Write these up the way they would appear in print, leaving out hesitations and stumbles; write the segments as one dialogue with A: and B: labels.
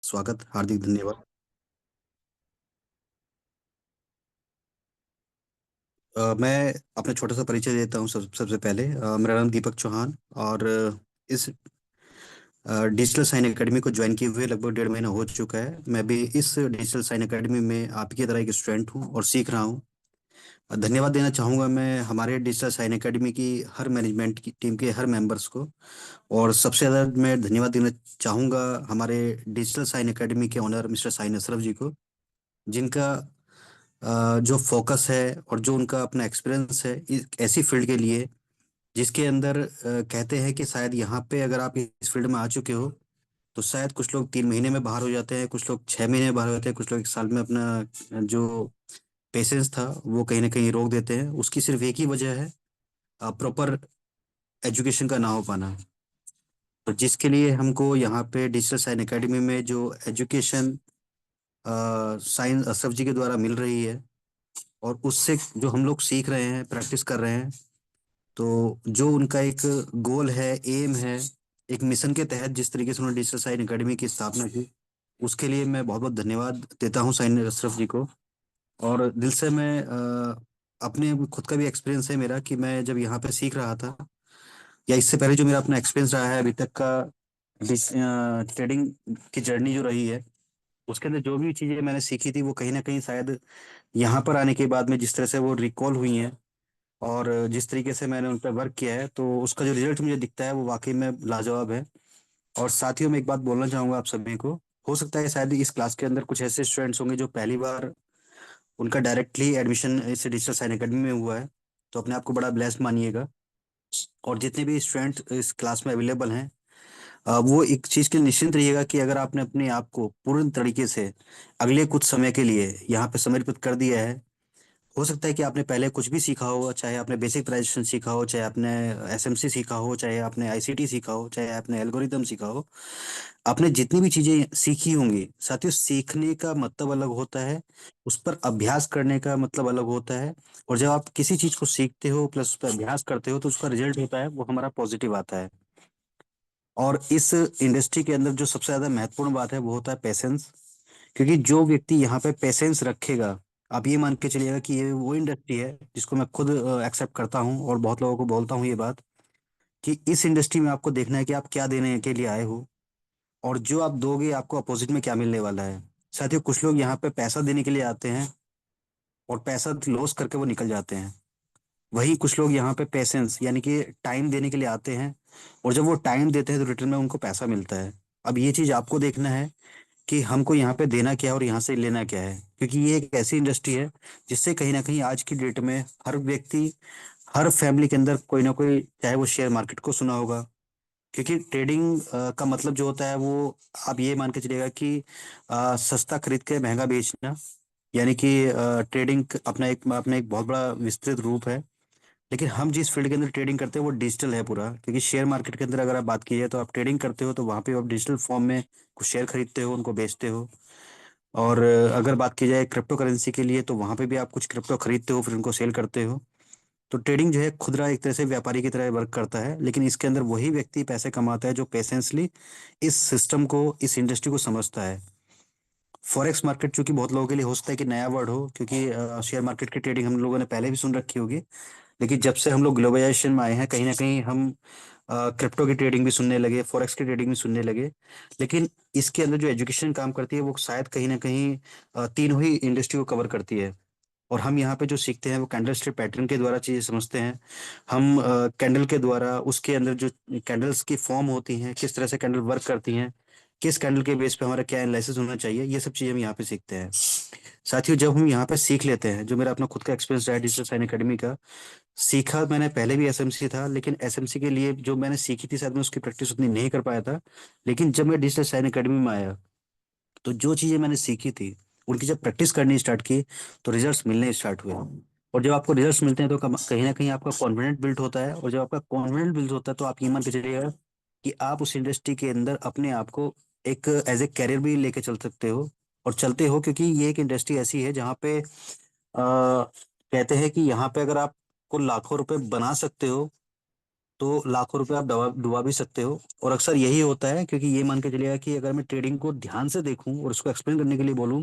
A: स्वागत, हार्दिक धन्यवाद। मैं अपना छोटा सा परिचय देता हूँ। सबसे पहले मेरा नाम दीपक चौहान। और इस डिजिटल साइन एकेडमी को ज्वाइन किए हुए लगभग 1.5 महीना हो चुका है। मैं भी इस डिजिटल साइन एकेडमी में आपकी तरह एक स्टूडेंट हूँ और सीख रहा हूँ। धन्यवाद देना चाहूँगा मैं हमारे डिजिटल साइन एकेडमी की हर मैनेजमेंट की टीम के हर मेंबर्स को। और सबसे ज़्यादा मैं धन्यवाद देना चाहूँगा हमारे डिजिटल साइन एकेडमी के ऑनर मिस्टर साइन अशरफ जी को, जिनका जो फोकस है और जो उनका अपना एक्सपीरियंस है ऐसी फील्ड के लिए जिसके अंदर कहते हैं कि शायद यहाँ पे अगर आप इस फील्ड में आ चुके हो तो शायद कुछ लोग 3 महीने में बाहर हो जाते हैं, कुछ लोग 6 महीने में बाहर हो जाते हैं, कुछ लोग 1 साल में अपना जो पेशेंस था वो कहीं ना कहीं रोक देते हैं। उसकी सिर्फ एक ही वजह है, प्रॉपर एजुकेशन का ना हो पाना। तो जिसके लिए हमको यहाँ पे डिजिटल साइन एकेडमी में जो एजुकेशन साइंस अशरफ जी के द्वारा मिल रही है और उससे जो हम लोग सीख रहे हैं, प्रैक्टिस कर रहे हैं, तो जो उनका एक गोल है, एम है, एक मिशन के तहत जिस तरीके से उन्होंने डिजिटल साइन एकेडमी की स्थापना की, उसके लिए मैं बहुत बहुत धन्यवाद देता हूँ साइन अशरफ जी को। और दिल से मैं अपने खुद का भी एक्सपीरियंस है मेरा कि मैं जब यहाँ पे सीख रहा था या इससे पहले जो मेरा अपना एक्सपीरियंस रहा है अभी तक का ट्रेडिंग की जर्नी जो रही है, उसके अंदर जो भी चीज़ें मैंने सीखी थी वो कहीं ना कहीं शायद यहाँ पर आने के बाद में जिस तरह से वो रिकॉल हुई हैं और जिस तरीके से मैंने उन पर वर्क किया है, तो उसका जो रिजल्ट मुझे दिखता है वो वाकई में लाजवाब है। और साथियों में एक बात बोलना चाहूंगा आप सभी को। हो सकता है शायद इस क्लास के अंदर कुछ ऐसे स्टूडेंट्स होंगे जो पहली बार उनका डायरेक्टली एडमिशन इस डिजिटल साइन एकेडमी में हुआ है, तो अपने आप को बड़ा ब्लेस्ड मानिएगा। और जितने भी स्टूडेंट इस क्लास में अवेलेबल हैं, वो एक चीज़ के लिए निश्चिंत रहिएगा कि अगर आपने अपने आप को पूर्ण तरीके से अगले कुछ समय के लिए यहाँ पे समर्पित कर दिया है, हो सकता है कि आपने पहले कुछ भी सीखा हो, चाहे आपने बेसिक प्राइजेशन सीखा हो, चाहे आपने एसएमसी सीखा हो, चाहे आपने आईसीटी सीखा हो, चाहे आपने एल्गोरिदम सीखा हो, आपने जितनी भी चीजें सीखी होंगी, साथियों सीखने का मतलब अलग होता है, उस पर अभ्यास करने का मतलब अलग होता है। और जब आप किसी चीज को सीखते हो प्लस उस पर अभ्यास करते हो तो उसका रिजल्ट होता है वो हमारा पॉजिटिव आता है। और इस इंडस्ट्री के अंदर जो सबसे ज्यादा महत्वपूर्ण बात है वो होता है पेशेंस। क्योंकि जो व्यक्ति यहाँ पे पेशेंस रखेगा, आप ये मान के चलिएगा कि ये वो इंडस्ट्री है जिसको मैं खुद एक्सेप्ट करता हूँ और बहुत लोगों को बोलता हूँ ये बात, कि इस इंडस्ट्री में आपको देखना है कि आप क्या देने के लिए आए हो और जो आप दोगे आपको अपोजिट में क्या मिलने वाला है। साथियों, कुछ लोग यहाँ पे पैसा देने के लिए आते हैं और पैसा लॉस करके वो निकल जाते हैं। वही कुछ लोग यहाँ पे पेशेंस यानी कि टाइम देने के लिए आते हैं और जब वो टाइम देते हैं तो रिटर्न में उनको पैसा मिलता है। अब ये चीज आपको देखना है कि हमको यहाँ पे देना क्या है और यहाँ से लेना क्या है, क्योंकि ये एक ऐसी इंडस्ट्री है जिससे कहीं ना कहीं आज की डेट में हर व्यक्ति, हर फैमिली के अंदर कोई ना कोई, चाहे वो शेयर मार्केट को सुना होगा। क्योंकि ट्रेडिंग का मतलब जो होता है वो आप ये मान के चलिएगा कि सस्ता खरीद के महंगा बेचना, यानी कि ट्रेडिंग अपना एक बहुत बड़ा विस्तृत रूप है। लेकिन हम जिस फील्ड के अंदर ट्रेडिंग करते हैं वो डिजिटल है पूरा, क्योंकि शेयर मार्केट के अंदर अगर आप बात कीजिए तो आप ट्रेडिंग करते हो तो वहाँ पे आप डिजिटल फॉर्म में कुछ शेयर खरीदते हो, उनको बेचते हो। और अगर बात की जाए क्रिप्टो करेंसी के लिए तो वहाँ पे भी आप कुछ क्रिप्टो खरीदते हो फिर उनको सेल करते हो। तो ट्रेडिंग जो है खुदरा एक तरह से व्यापारी की तरह वर्क करता है, लेकिन इसके अंदर वही व्यक्ति पैसे कमाता है जो पेशेंसली इस सिस्टम को, इस इंडस्ट्री को समझता है। फॉरेक्स मार्केट चूंकि बहुत लोगों के लिए हो सकता है कि नया वर्ड हो, क्योंकि शेयर मार्केट की ट्रेडिंग हम लोगों ने पहले भी सुन रखी होगी, लेकिन जब से हम लोग ग्लोबलाइजेशन में आए हैं कहीं ना कहीं हम क्रिप्टो की ट्रेडिंग भी सुनने लगे, फॉरेक्स की ट्रेडिंग भी सुनने लगे। लेकिन इसके अंदर जो एजुकेशन काम करती है वो शायद कहीं ना कहीं तीनों ही इंडस्ट्री को कवर करती है। और हम यहाँ पे जो सीखते हैं वो कैंडल स्टिक पैटर्न के द्वारा चीजें समझते हैं। हम कैंडल के द्वारा उसके अंदर जो कैंडल्स की फॉर्म होती हैं, किस तरह से कैंडल वर्क करती हैं, किस कैंडल के बेस पे हमारा क्या एनालिसिस होना चाहिए, ये सब चीजें हम यहाँ पे सीखते हैं। साथियों, जब हम यहाँ पे सीख लेते हैं, जो मेरा अपना खुद का एक्सपीरियंस रहा है डिजिटल साइन अकेडमी का, सीखा मैंने पहले भी एसएमसी था, लेकिन एसएमसी के लिए जो मैंने सीखी थी शायद मैं उसकी प्रैक्टिस उतनी नहीं कर पाया था। लेकिन जब मैं डिजिटल साइन अकेडमी में आया तो जो चीजें मैंने सीखी थी उनकी जब प्रैक्टिस करनी स्टार्ट की तो रिजल्ट्स मिलने स्टार्ट हुए। और जब आपको रिजल्ट्स मिलते हैं तो कहीं ना कहीं आपका कॉन्फिडेंट बिल्ड होता है, और जब आपका कॉन्फिडेंट बिल्ड होता है तो आप ये मान के चलिएगा कि आप उस इंडस्ट्री के अंदर अपने आप को एक एज ए कैरियर भी लेके चल सकते हो और चलते हो, क्योंकि ये एक इंडस्ट्री ऐसी है जहाँ पे कहते हैं कि यहाँ पे अगर आपको लाखों रुपए बना सकते हो तो लाखों रुपए आप डुबा डुबा भी सकते हो। और अक्सर यही होता है, क्योंकि ये मान के चलिएगा कि अगर मैं ट्रेडिंग को ध्यान से देखूं और उसको एक्सप्लेन करने के लिए बोलूं,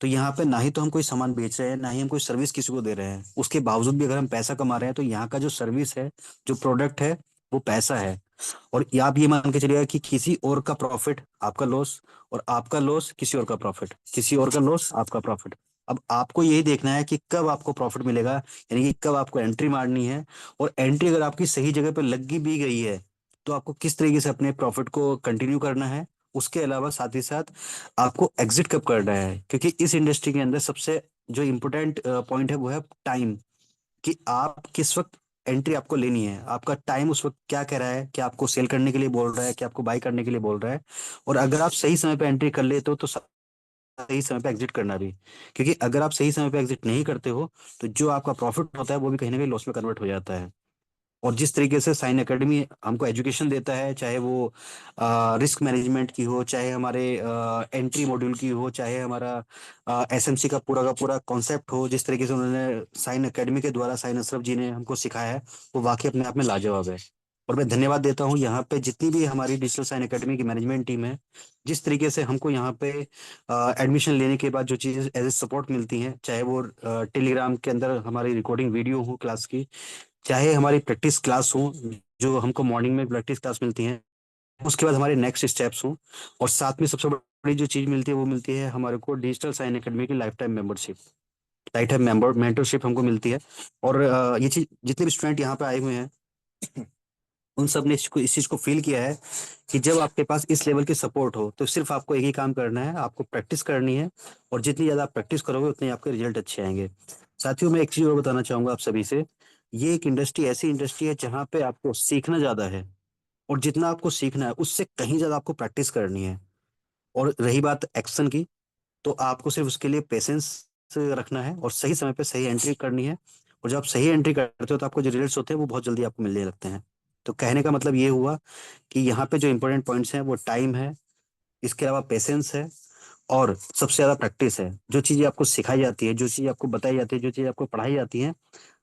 A: तो यहाँ पे ना ही तो हम कोई सामान बेच रहे हैं, ना ही हम कोई सर्विस किसी को दे रहे हैं। उसके बावजूद भी अगर हम पैसा कमा रहे हैं, तो यहाँ का जो सर्विस है, जो प्रोडक्ट है, वो पैसा है। और ये आप ये मान के चलिएगा कि किसी और का प्रॉफिट आपका लॉस, और आपका लॉस किसी और का प्रॉफिट, किसी और का लॉस आपका प्रॉफिट। अब आपको यही देखना है कि कब आपको प्रॉफिट मिलेगा, यानी कि कब आपको एंट्री मारनी है। और एंट्री अगर आपकी सही जगह पर लगी भी गई है, तो आपको किस तरीके से अपने प्रॉफिट को कंटिन्यू करना है। उसके अलावा साथ ही साथ आपको एग्जिट कब करना है, क्योंकि इस इंडस्ट्री के अंदर सबसे जो इम्पोर्टेंट पॉइंट है वो है टाइम। कि आप किस वक्त एंट्री आपको लेनी है, आपका टाइम उस वक्त क्या कह रहा है, कि आपको सेल करने के लिए बोल रहा है, कि आपको बाई करने के लिए बोल रहा है। और अगर आप सही समय पे एंट्री कर लेते हो, तो सही समय पे एग्जिट करना भी। क्योंकि अगर आप सही समय पे एग्जिट नहीं करते हो, तो जो आपका प्रॉफिट होता है वो भी कहीं ना कहीं लॉस में कन्वर्ट हो जाता है। और जिस तरीके से साइन एकेडमी हमको एजुकेशन देता है, चाहे वो रिस्क मैनेजमेंट की हो, चाहे हमारे एंट्री मॉड्यूल की हो, चाहे हमारा एसएमसी का पूरा कॉन्सेप्ट हो, जिस तरीके से उन्होंने साइन एकेडमी के द्वारा साइन अशरफ जी ने हमको सिखाया है, वो वाकई अपने आप में लाजवाब है। और मैं धन्यवाद देता हूँ यहाँ पे जितनी भी हमारी डिजिटल साइन एकेडमी की मैनेजमेंट टीम है। जिस तरीके से हमको यहाँ पे एडमिशन लेने के बाद जो चीज़ें एज ए सपोर्ट मिलती हैं, चाहे वो टेलीग्राम के अंदर हमारी रिकॉर्डिंग वीडियो हो क्लास की, चाहे हमारी प्रैक्टिस क्लास हो, जो हमको मॉर्निंग में प्रैक्टिस क्लास मिलती है, उसके बाद हमारे नेक्स्ट स्टेप्स हो, और साथ में सबसे बड़ी जो चीज मिलती है वो मिलती है हमारे को डिजिटल साइन एकेडमी की life time membership. Life time mentorship हमको मिलती है। और ये चीज जितने भी स्टूडेंट यहाँ पे आए हुए हैं, उन सब ने इस चीज को फील किया है कि जब आपके पास इस लेवल की सपोर्ट हो, तो सिर्फ आपको एक ही काम करना है, आपको प्रैक्टिस करनी है। और जितनी ज्यादा आप प्रैक्टिस करोगे, उतने आपके रिजल्ट अच्छे आएंगे। साथियों, मैं एक चीज और बताना चाहूंगा आप सभी से। ये एक इंडस्ट्री ऐसी इंडस्ट्री है जहाँ पे आपको सीखना ज्यादा है। और जितना आपको सीखना है, उससे कहीं ज्यादा आपको प्रैक्टिस करनी है। और रही बात एक्शन की, तो आपको सिर्फ उसके लिए पेशेंस रखना है, और सही समय पे सही एंट्री करनी है। और जब आप सही एंट्री करते हो, तो आपको जो रिजल्ट्स होते हैं वो बहुत जल्दी आपको मिलने लगते हैं। तो कहने का मतलब ये हुआ कि यहाँ पे जो इंपॉर्टेंट पॉइंट्स हैं वो टाइम है, इसके अलावा पेशेंस है, और सबसे ज्यादा प्रैक्टिस है। जो चीजें आपको सिखाई जाती है, जो चीजें आपको बताई जाती है, जो चीजें आपको पढ़ाई जाती है,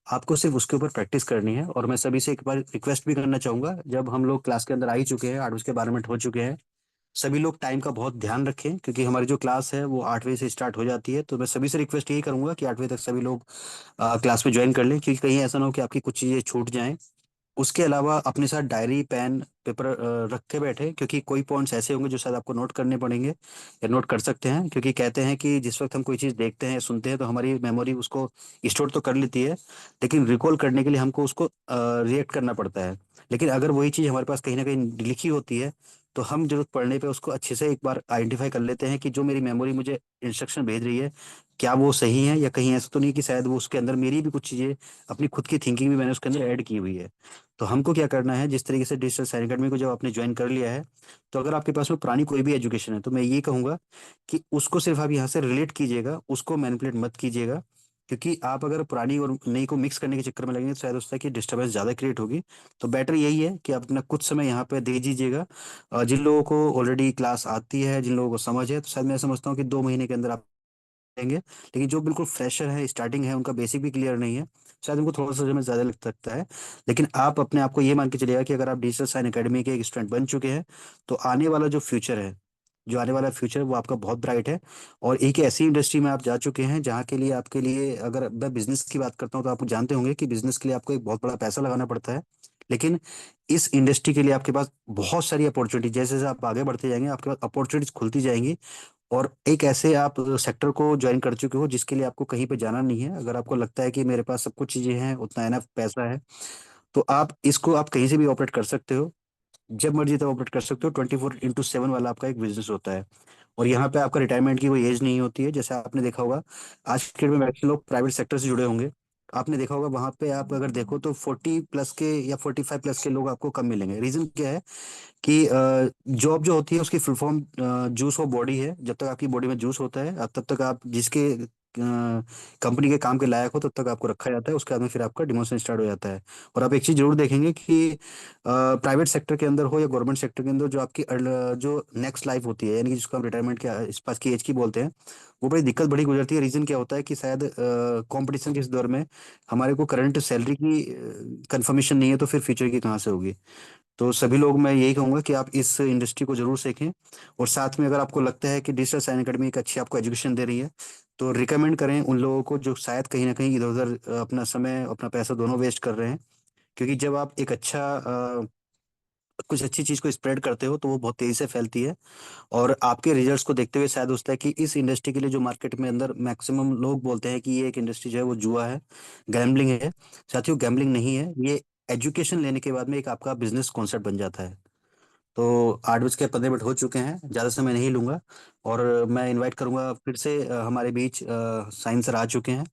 A: आपको सिर्फ उसके ऊपर प्रैक्टिस करनी है। और मैं सभी से एक बार रिक्वेस्ट भी करना चाहूंगा, जब हम लोग क्लास के अंदर आ ही चुके हैं, 8 बज के 12 मिनट हो चुके हैं, सभी लोग टाइम का बहुत ध्यान रखें, क्योंकि हमारी जो क्लास है वो 8 बजे से स्टार्ट हो जाती है। तो मैं सभी से रिक्वेस्ट यही करूंगा कि 8 बजे तक सभी लोग क्लास में ज्वाइन कर लें, क्योंकि कहीं ऐसा ना हो कि आपकी कुछ चीज़ें छूट जाएं। उसके अलावा अपने साथ डायरी पेन पेपर रख के बैठे, क्योंकि कोई पॉइंट्स ऐसे होंगे जो शायद आपको नोट करने पड़ेंगे, या नोट कर सकते हैं। क्योंकि कहते हैं कि जिस वक्त हम कोई चीज़ देखते हैं, सुनते हैं, तो हमारी मेमोरी उसको स्टोर तो कर लेती है, लेकिन रिकॉल करने के लिए हमको उसको रिएक्ट करना पड़ता है। लेकिन अगर वही चीज़ हमारे पास कहीं ना कहीं लिखी होती है, तो हम जरूरत पड़ने पे उसको अच्छे से एक बार आइडेंटिफाई कर लेते हैं कि जो मेरी मेमोरी मुझे इंस्ट्रक्शन भेज रही है, क्या वो सही है, या कहीं ऐसा तो नहीं कि शायद वो उसके अंदर मेरी भी कुछ चीज़ें, अपनी खुद की थिंकिंग भी मैंने उसके अंदर ऐड की हुई है। तो हमको क्या करना है, जिस तरीके से डिजिटल साइंस एकेडमी को जब आपने ज्वाइन कर लिया है, तो अगर आपके पास में पुरानी कोई भी एजुकेशन है, तो मैं ये कहूंगा कि उसको सिर्फ आप यहाँ से रिलेट कीजिएगा, उसको मैनिपुलेट मत कीजिएगा। क्योंकि आप अगर पुरानी और नई को मिक्स करने के चक्कर में लगेंगे, तो शायद उससे कि डिस्टर्बेंस ज़्यादा क्रिएट होगी। तो बेटर यही है कि आप अपना कुछ समय यहाँ पे दे दीजिएगा। जिन लोगों को ऑलरेडी क्लास आती है, जिन लोगों को समझ है, तो शायद मैं समझता हूँ कि 2 महीने के अंदर आप देंगे। लेकिन जो बिल्कुल फ्रेशर है, स्टार्टिंग है, उनका बेसिक भी क्लियर नहीं है, शायद उनको थोड़ा सा समय ज्यादा लग सकता है। लेकिन आप अपने आप को ये मान के चलिएगा कि अगर आप डिजिटल साइन एकेडमी के एक स्टूडेंट बन चुके हैं, तो आने वाला जो फ्यूचर है, जो आने वाला फ्यूचर है, वो आपका बहुत ब्राइट है। और एक ऐसी इंडस्ट्री में आप जा चुके हैं जहाँ के लिए आपके लिए, अगर मैं बिजनेस की बात करता हूँ, तो आप जानते होंगे कि बिजनेस के लिए आपको एक बहुत बड़ा पैसा लगाना पड़ता है। लेकिन इस इंडस्ट्री के लिए आपके पास बहुत सारी अपॉर्चुनिटी, जैसे जैसे आप आगे बढ़ते जाएंगे, आपके पास अपॉर्चुनिटीज खुलती जाएंगी। और एक ऐसे आप सेक्टर को ज्वाइन कर चुके हो जिसके लिए आपको कहीं पे जाना नहीं है। अगर आपको लगता है कि मेरे पास सब कुछ चीजें हैं, उतना एनफ पैसा है, तो आप कहीं से भी ऑपरेट कर सकते हो, जब मर्जी तब ऑपरेट कर सकते हो। 24x7 वाला आपका एक बिजनेस होता है। और यहाँ पे आपका रिटायरमेंट की कोई एज नहीं होती है, जैसे आपने देखा होगा आज के डेट में मैक्सिमम लोग प्राइवेट सेक्टर से जुड़े होंगे। आपने देखा होगा वहां पे आप अगर देखो, तो 40 प्लस के या 45 प्लस के लोग आपको कम मिलेंगे। रीजन क्या है कि जॉब जो होती है उसकी full form juice of body है। जब तक आपकी बॉडी में जूस होता है, तब तक आप जिसके कंपनी के काम के लायक हो तब तक आपको रखा जाता है, उसके बाद में फिर आपका डिमोशन स्टार्ट हो जाता है। और आप एक चीज़ जरूर देखेंगे कि प्राइवेट सेक्टर के अंदर हो या गवर्नमेंट सेक्टर के अंदर, जो आपकी जो नेक्स्ट लाइफ होती है, यानी कि जिसको हम रिटायरमेंट के इस पास की एज की बोलते हैं, वो बड़ी दिक्कत बड़ी गुजरती है। रीज़न क्या होता है कि शायद कंपटीशन के इस दौर में हमारे को करंट सैलरी की कंफर्मेशन नहीं है, तो फिर फ्यूचर की कहाँ से होगी। तो सभी लोग, मैं यही कहूंगा कि आप इस इंडस्ट्री को जरूर सीखें। और साथ में अगर आपको लगता है कि डिजिटल साइन अकेडमी एक अच्छी आपको एजुकेशन दे रही है, तो रिकमेंड करें उन लोगों को जो शायद कहीं ना कहीं इधर उधर अपना समय अपना पैसा दोनों वेस्ट कर रहे हैं। क्योंकि जब आप एक कुछ अच्छी चीज को स्प्रेड करते हो तो वो बहुत तेजी से फैलती है। और आपके रिजल्ट्स को देखते हुए शायद होता है कि इस इंडस्ट्री के लिए जो मार्केट में अंदर मैक्सिमम लोग बोलते हैं कि ये एक इंडस्ट्री जो है वो जुआ है, गैम्बलिंग है। साथियों, गैम्बलिंग नहीं है ये। एजुकेशन लेने के बाद में एक आपका बिजनेस कॉन्सेप्ट बन जाता है। तो 8:15 हो चुके हैं, ज़्यादा समय नहीं लूंगा। और मैं इनवाइट करूंगा फिर से, हमारे बीच साइंस सर आ चुके हैं।